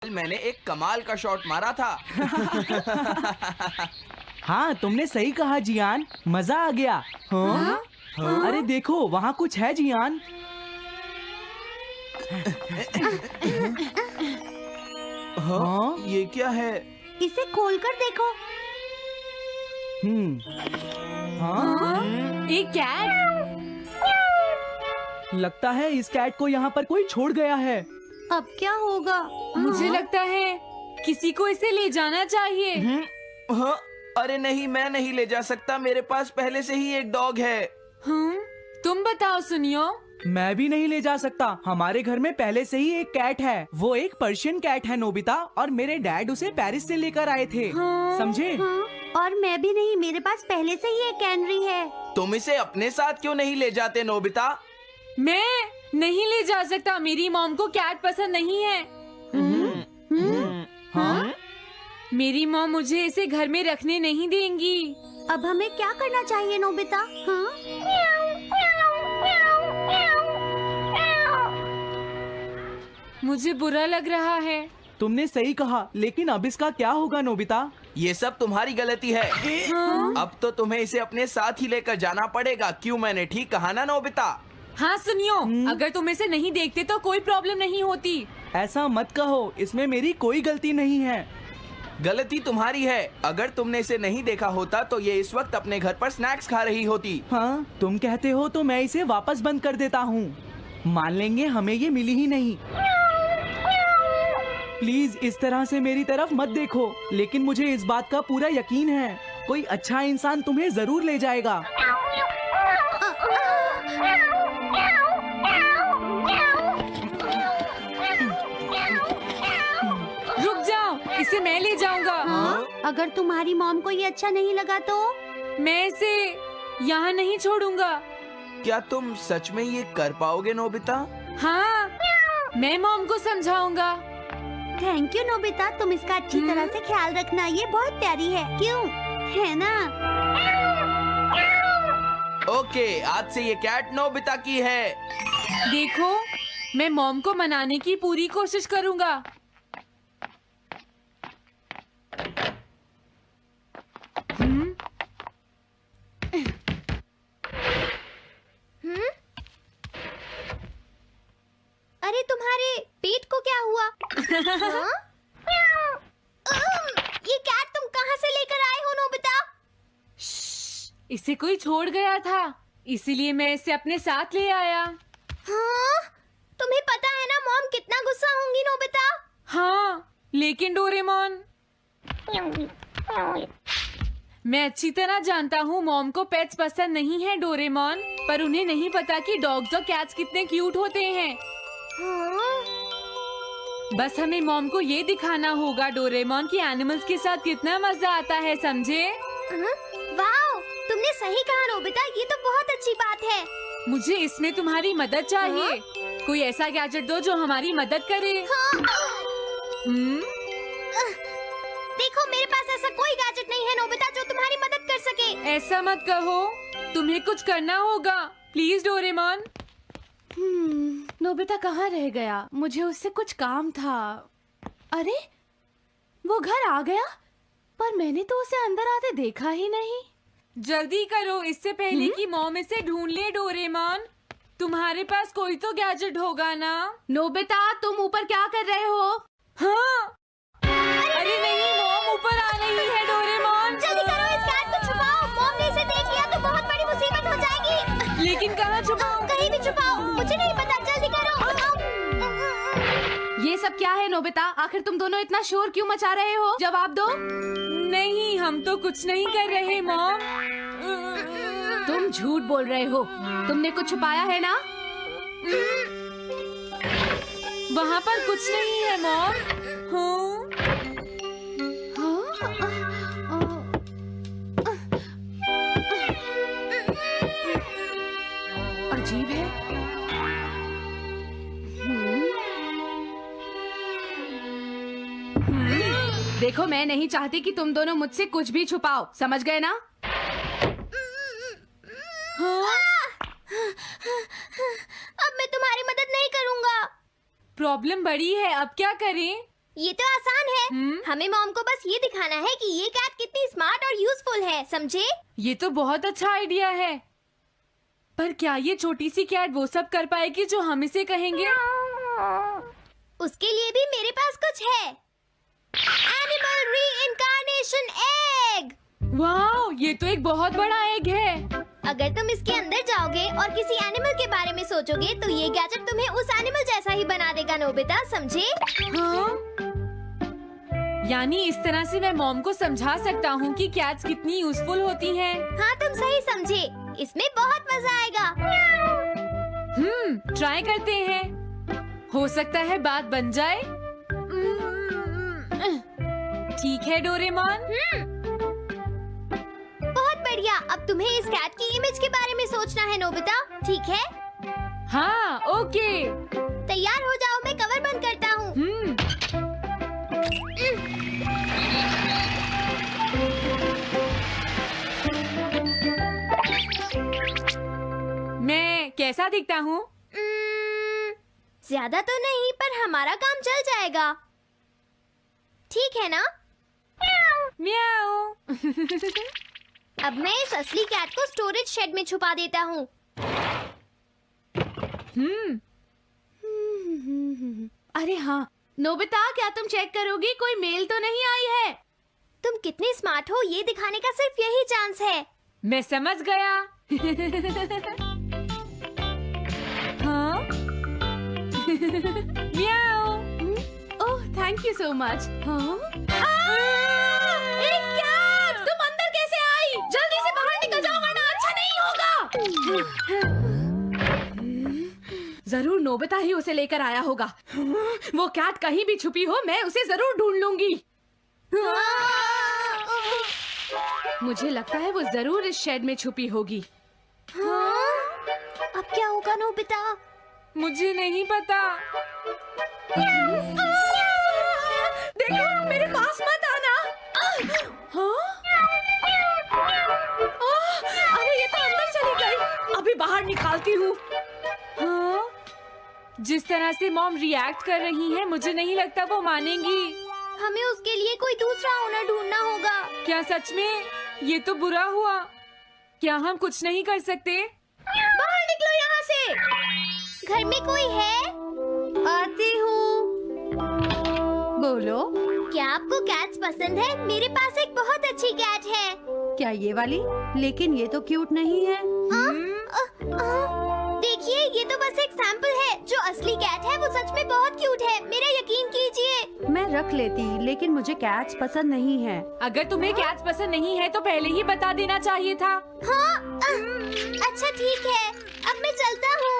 मैंने एक कमाल का शॉट मारा था। हाँ, तुमने सही कहा जियान, मजा आ गया। हाँ? अरे देखो, वहाँ कुछ है जियान। हाँ? ये क्या है? इसे खोलकर देखो। हाँ? एक कैट। लगता है इस कैट को यहाँ पर कोई छोड़ गया है। अब क्या होगा? मुझे लगता है किसी को इसे ले जाना चाहिए। हाँ? अरे नहीं, मैं नहीं ले जा सकता, मेरे पास पहले से ही एक डॉग है। तुम बताओ सुनियो। मैं भी नहीं ले जा सकता, हमारे घर में पहले से ही एक कैट है। वो एक पर्शियन कैट है नोबिता, और मेरे डैड उसे पेरिस से लेकर आए थे। समझे? और मैं भी नहीं, मेरे पास पहले से ही एक कैनरी है। तुम इसे अपने साथ क्यों नहीं ले जाते नोबिता? मैं नहीं ले जा सकता, मेरी मॉम को कैट पसंद नहीं है। हाँ? मेरी मॉम मुझे इसे घर में रखने नहीं देंगी। अब हमें क्या करना चाहिए नोबिता? हाँ? मुझे बुरा लग रहा है। तुमने सही कहा, लेकिन अब इसका क्या होगा नोबिता? ये सब तुम्हारी गलती है। अब तो तुम्हें इसे अपने साथ ही लेकर जाना पड़ेगा। क्यों, मैंने ठीक कहा ना नोबिता? हाँ सुनियो, अगर तुम इसे नहीं देखते तो कोई प्रॉब्लम नहीं होती। ऐसा मत कहो, इसमें मेरी कोई गलती नहीं है। गलती तुम्हारी है। अगर तुमने इसे नहीं देखा होता तो ये इस वक्त अपने घर पर स्नैक्स खा रही होती। हाँ, तुम कहते हो तो मैं इसे वापस बंद कर देता हूँ। मान लेंगे हमें ये मिली ही नहीं। प्लीज इस तरह से मेरी तरफ मत देखो, लेकिन मुझे इस बात का पूरा यकीन है, कोई अच्छा इंसान तुम्हें जरूर ले जाएगा। रुक जाओ, इसे मैं ले जाऊंगा। अगर तुम्हारी मॉम को ये अच्छा नहीं लगा तो? मैं इसे यहाँ नहीं छोड़ूंगा। क्या तुम सच में ये कर पाओगे नोबिता? हाँ, मैं मॉम को समझाऊंगा। थैंक यू नोबिता, तुम इसका अच्छी तरह से ख्याल रखना, ये बहुत प्यारी है। क्यों, है ना? ओके, आज से ये कैट नोबिता की है। देखो, मैं मॉम को मनाने की पूरी कोशिश करूंगा। अरे तुम्हारे पेट को क्या हुआ? हाँ? ये कैट तुम कहाँ से लेकर आए हो नोबिता? इसे कोई छोड़ गया था, इसीलिए मैं इसे अपने साथ ले आया। हाँ? तुम्हें पता है ना मॉम कितना गुस्सा होंगी नोबिता? हाँ, लेकिन डोरेमोन, मैं अच्छी तरह जानता हूँ मॉम को पेट्स पसंद नहीं है डोरेमोन, पर उन्हें नहीं पता कि डॉग्स और कैट्स कितने क्यूट होते हैं। हाँ? बस हमें मॉम को ये दिखाना होगा डोरेमोन कि एनिमल्स के साथ कितना मजा आता है, समझे? वाओ, तुमने सही कहा नोबिता, ये तो बहुत अच्छी बात है। मुझे इसमें तुम्हारी मदद चाहिए। कोई ऐसा गैजेट दो जो हमारी मदद करे। देखो, मेरे पास ऐसा कोई गैजेट नहीं है नोबिता जो तुम्हारी मदद कर सके। ऐसा मत कहो, तुम्हें कुछ करना होगा, प्लीज डोरेमोन। नोबिता कहाँ रह गया? मुझे उससे कुछ काम था। अरे, वो घर आ गया, पर मैंने तो उसे अंदर आते देखा ही नहीं। जल्दी करो, इससे पहले कि मॉम इसे ढूंढ ले डोरेमोन। तुम्हारे पास कोई तो गैजेट होगा ना? नोबिता, तुम ऊपर क्या कर रहे हो? हाँ? अरे नहीं, मॉम ऊपर आ रही है डोरेमोन। जल्दी करो, इस कैट को छुपाओ। मॉम ने इसे देख लिया तो बहुत बड़ी मुसीबत हो जाएगी। लेकिन कहाँ छुपाऊं? कहीं भी छुपाओ, मुझे नहीं पता, जल्दी करो। ये सब क्या है नोबिता? आखिर तुम दोनों इतना शोर क्यों मचा रहे हो? जवाब दो। नहीं, हम तो कुछ नहीं कर रहे मॉम। तुम झूठ बोल रहे हो, तुमने कुछ छुपाया है ना? वहाँ पर कुछ नहीं है मॉम। अजीब है। देखो, मैं नहीं चाहती कि तुम दोनों मुझसे कुछ भी छुपाओ, समझ गए ना? अब मैं तुम्हारी मदद नहीं करूँगा। प्रॉब्लम बड़ी है, अब क्या करें? ये तो आसान है। हमें मॉम को बस ये दिखाना है कि ये कैट कितनी स्मार्ट और यूजफुल है, समझे? ये तो बहुत अच्छा आइडिया है, पर क्या ये छोटी सी कैट वो सब कर पाएगी जो हम इसे कहेंगे? उसके लिए भी मेरे पास कुछ है। Animal reincarnation egg. वाह, ये तो एक बहुत बड़ा एग है। अगर तुम इसके अंदर जाओगे और किसी एनिमल के बारे में सोचोगे तो ये गैजेट तुम्हें उस एनिमल जैसा ही बना देगा, नोबिता, समझे? हाँ? यानी इस तरह से मैं मॉम को समझा सकता हूँ कि कैट्स कितनी यूजफुल होती हैं। हाँ, तुम सही समझे। इसमें बहुत मजा आएगा। ट्राई करते हैं। हो सकता है बात बन जाए। ठीक है डोरेमोन। बहुत बढ़िया। अब तुम्हें इस कैट की इमेज के बारे में सोचना है, नोबिता, ठीक है? हाँ, ओके। तैयार हो जाओ, मैं कवर बंद करता हूँ। मैं कैसा दिखता हूँ? ज्यादा तो नहीं, पर हमारा काम चल जाएगा, ठीक है ना? म्याऊ। अब मैं इस असली कैट को स्टोरेज शेड में छुपा देता हूँ। अरे हाँ नोबिता, क्या तुम चेक करोगी कोई मेल तो नहीं आई है? तुम कितने स्मार्ट हो ये दिखाने का सिर्फ यही चांस है। मैं समझ गया। हाँ? म्याऊ। ओह, थैंक यू सो मच। हाँ? तुम अंदर कैसे आई? जल्दी से बाहर निकल जाओ वरना अच्छा नहीं होगा। जरूर नोबिता ही उसे लेकर आया होगा। वो कैट कहीं भी छुपी हो, मैं उसे जरूर ढूंढ लूंगी। मुझे लगता है वो जरूर इस शेड में छुपी होगी। अब क्या होगा नोबिता? मुझे नहीं पता। देखो, मेरे पास मत आना। हाँ? अरे ये तो अंदर चली गई। अभी बाहर निकालती हूँ। हाँ? जिस तरह से मॉम रिएक्ट कर रही है, मुझे नहीं लगता वो मानेंगी। हमें उसके लिए कोई दूसरा ओनर ढूंढना होगा। क्या सच में? ये तो बुरा हुआ। क्या हम कुछ नहीं कर सकते? बाहर निकलो यहाँ से। घर में कोई है? आती हूँ। बोलो, क्या आपको कैट्स पसंद है? मेरे पास एक बहुत अच्छी कैट है। क्या ये वाली? लेकिन ये तो क्यूट नहीं है। देखिए, ये तो बस एक सैंपल है। जो असली कैट है वो सच में बहुत क्यूट है, मेरा यकीन कीजिए। मैं रख लेती, लेकिन मुझे कैट्स पसंद नहीं है। अगर तुम्हें कैट्स पसंद नहीं है तो पहले ही बता देना चाहिए था। हाँ, अच्छा ठीक है, अब मैं चलता हूँ।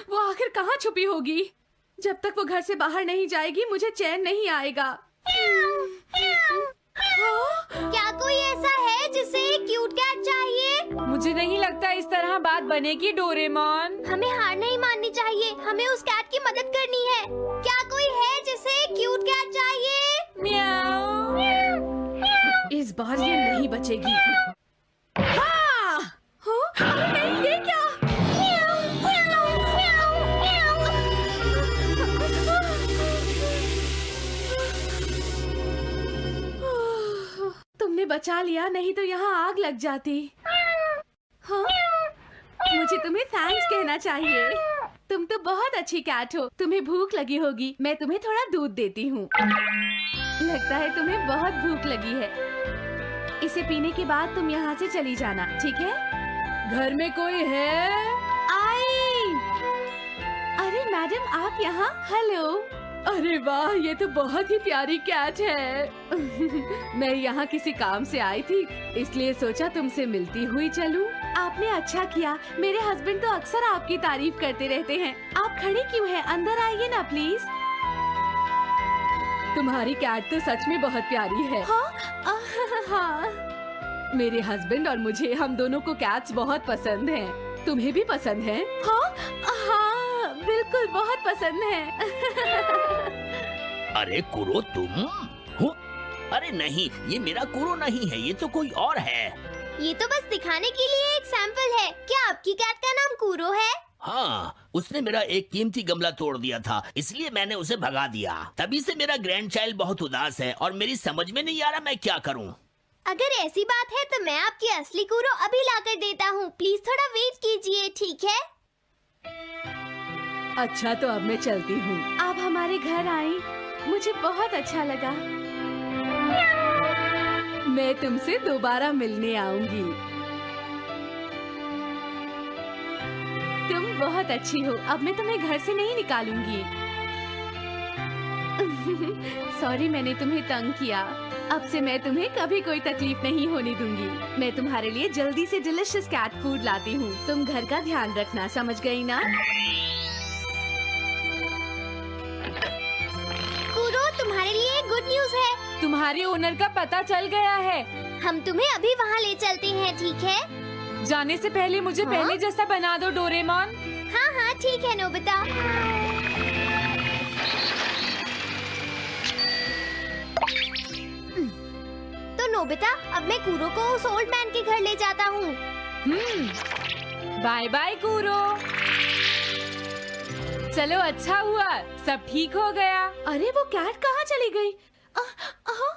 वो आखिर कहाँ छुपी होगी? जब तक वो घर से बाहर नहीं जाएगी मुझे चैन नहीं आएगा। क्या कोई ऐसा है जिसे एक क्यूट कैट चाहिए? मुझे नहीं लगता इस तरह बात बनेगी डोरेमोन। हमें हार नहीं माननी चाहिए, हमें उस कैट की मदद करनी है। क्या कोई है जिसे एक क्यूट कैट चाहिए? म्याऊ। इस बार ये नहीं बचेगी। हाँ! हाँ? अरे नहीं, ये क्या? तुमने बचा लिया, नहीं तो यहाँ आग लग जाती। हाँ? मुझे तुम्हें थैंक्स कहना चाहिए। तुम तो बहुत अच्छी कैट हो। तुम्हें भूख लगी होगी, मैं तुम्हें थोड़ा दूध देती हूँ। लगता है तुम्हें बहुत भूख लगी है। इसे पीने के बाद तुम यहाँ से चली जाना, ठीक है? घर में कोई है? आई! अरे मैडम, आप यहाँ? हेलो। अरे वाह, ये तो बहुत ही प्यारी कैट है। मैं यहाँ किसी काम से आई थी, इसलिए सोचा तुमसे मिलती हुई चलूं। आपने अच्छा किया। मेरे हस्बैंड तो अक्सर आपकी तारीफ करते रहते हैं। आप खड़ी क्यों हैं? अंदर आइए ना प्लीज। तुम्हारी कैट तो सच में बहुत प्यारी है। हाँ? हाँ। मेरे हस्बैंड और मुझे, हम दोनों को कैट्स बहुत पसंद हैं। तुम्हें भी पसंद है? हाँ, हाँ, बिल्कुल बहुत पसंद है। अरे कुरो, तुम हो? अरे नहीं, ये मेरा कुरो नहीं है, ये तो कोई और है। ये तो बस दिखाने के लिए एक सैंपल है। क्या आपकी कैट का नाम कूरो है? हाँ, उसने मेरा एक कीमती गमला तोड़ दिया था, इसलिए मैंने उसे भगा दिया। तभी से मेरा ग्रैंड चाइल्ड बहुत उदास है और मेरी समझ में नहीं आ रहा मैं क्या करूं। अगर ऐसी बात है तो मैं आपकी असली कूरो अभी लाकर देता हूँ। प्लीज थोड़ा वेट कीजिए, ठीक है? अच्छा तो अब मैं चलती हूँ। आप हमारे घर आई, मुझे बहुत अच्छा लगा। मैं तुमसे दोबारा मिलने आऊंगी। तुम बहुत अच्छी हो। अब मैं तुम्हें घर से नहीं निकालूंगी। सॉरी मैंने तुम्हें तंग किया। अब से मैं तुम्हें कभी कोई तकलीफ नहीं होने दूंगी। मैं तुम्हारे लिए जल्दी से डिलिशियस कैट फूड लाती हूँ। तुम घर का ध्यान रखना, समझ गई ना? कूरो, तुम्हारे लिए एक गुड न्यूज है। तुम्हारे ओनर का पता चल गया है। हम तुम्हें अभी वहाँ ले चलते हैं, ठीक है? जाने से पहले मुझे हाँ? पहले जैसा बना दो डोरेमोन। हाँ हाँ ठीक है नोबिता। तो नोबिता, अब मैं कूरो को उस ओल्ड मैन के घर ले जाता हूँ। बाय बाय कूरो। चलो अच्छा हुआ, सब ठीक हो गया। अरे वो कैट कहाँ चली गई? हाँ?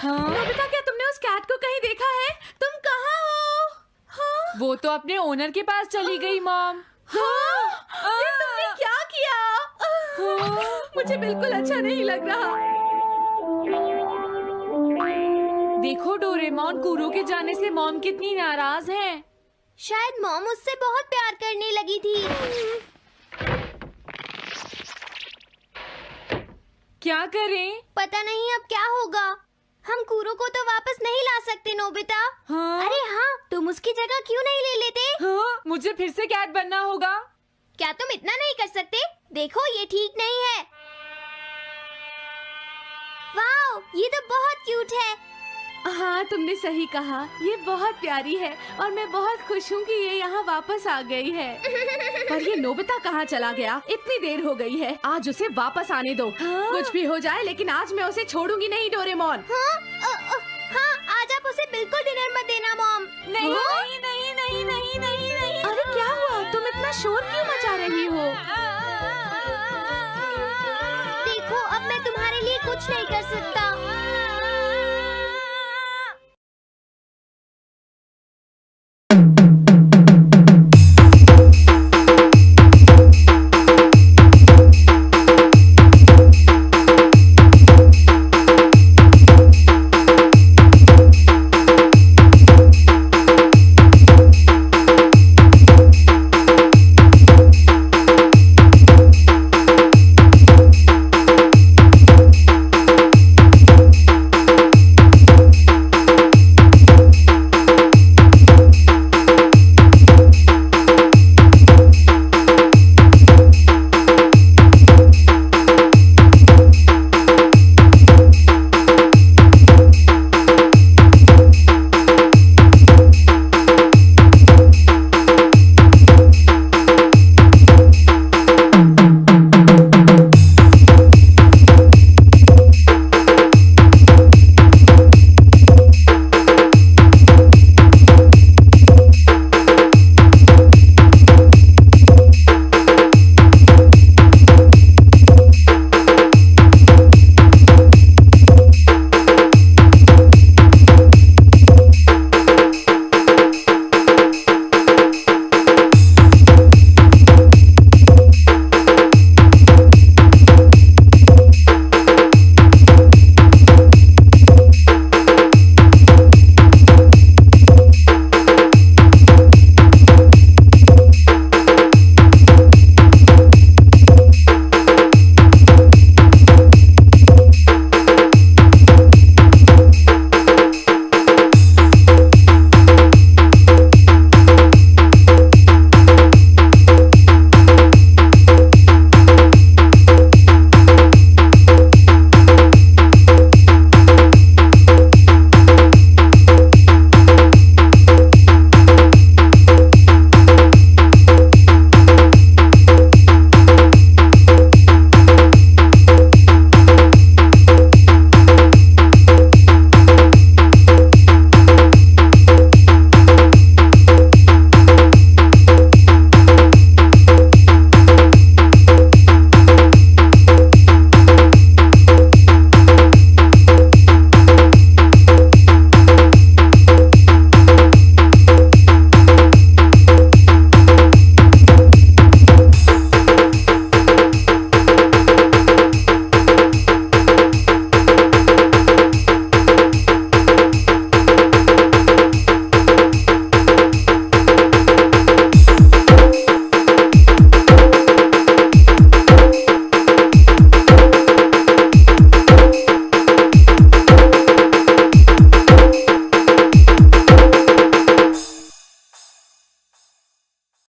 नोबिता, क्या तुमने उस कैट को कहीं देखा है? तुम कहाँ हो? हाँ? वो तो अपने ओनर के पास चली गई मॉम। हाँ? ये तुमने क्या किया? मुझे बिल्कुल अच्छा नहीं लग रहा। देखो डोरेमोन, कूरो के जाने से मॉम कितनी नाराज हैं। शायद मॉम उससे बहुत प्यार करने लगी थी। क्या करें? पता नहीं अब क्या होगा। हम कूरो को तो वापस नहीं ला सकते नोबिता। हाँ? अरे हाँ, तुम उसकी जगह क्यों नहीं ले लेते? हाँ? मुझे फिर से कैट बनना होगा। क्या तुम इतना नहीं कर सकते? देखो ये ठीक नहीं है। वाओ, ये तो बहुत क्यूट है। हाँ तुमने सही कहा, ये बहुत प्यारी है और मैं बहुत खुश हूँ कि ये यहाँ वापस आ गई है। पर ये नोबिता कहाँ चला गया? इतनी देर हो गई है, आज उसे वापस आने दो। हाँ? कुछ भी हो जाए लेकिन आज मैं उसे छोड़ूंगी नहीं डोरेमोन। हाँ, आज आप उसे बिल्कुल डिनर मत देना मॉम। नहीं हाँ? नहीं नहीं नहीं नहीं नहीं नहीं। अरे क्या हुआ? तुम इतना शोर क्यों मचा रही हो? देखो अब मैं तुम्हारे लिए कुछ नहीं कर सकती।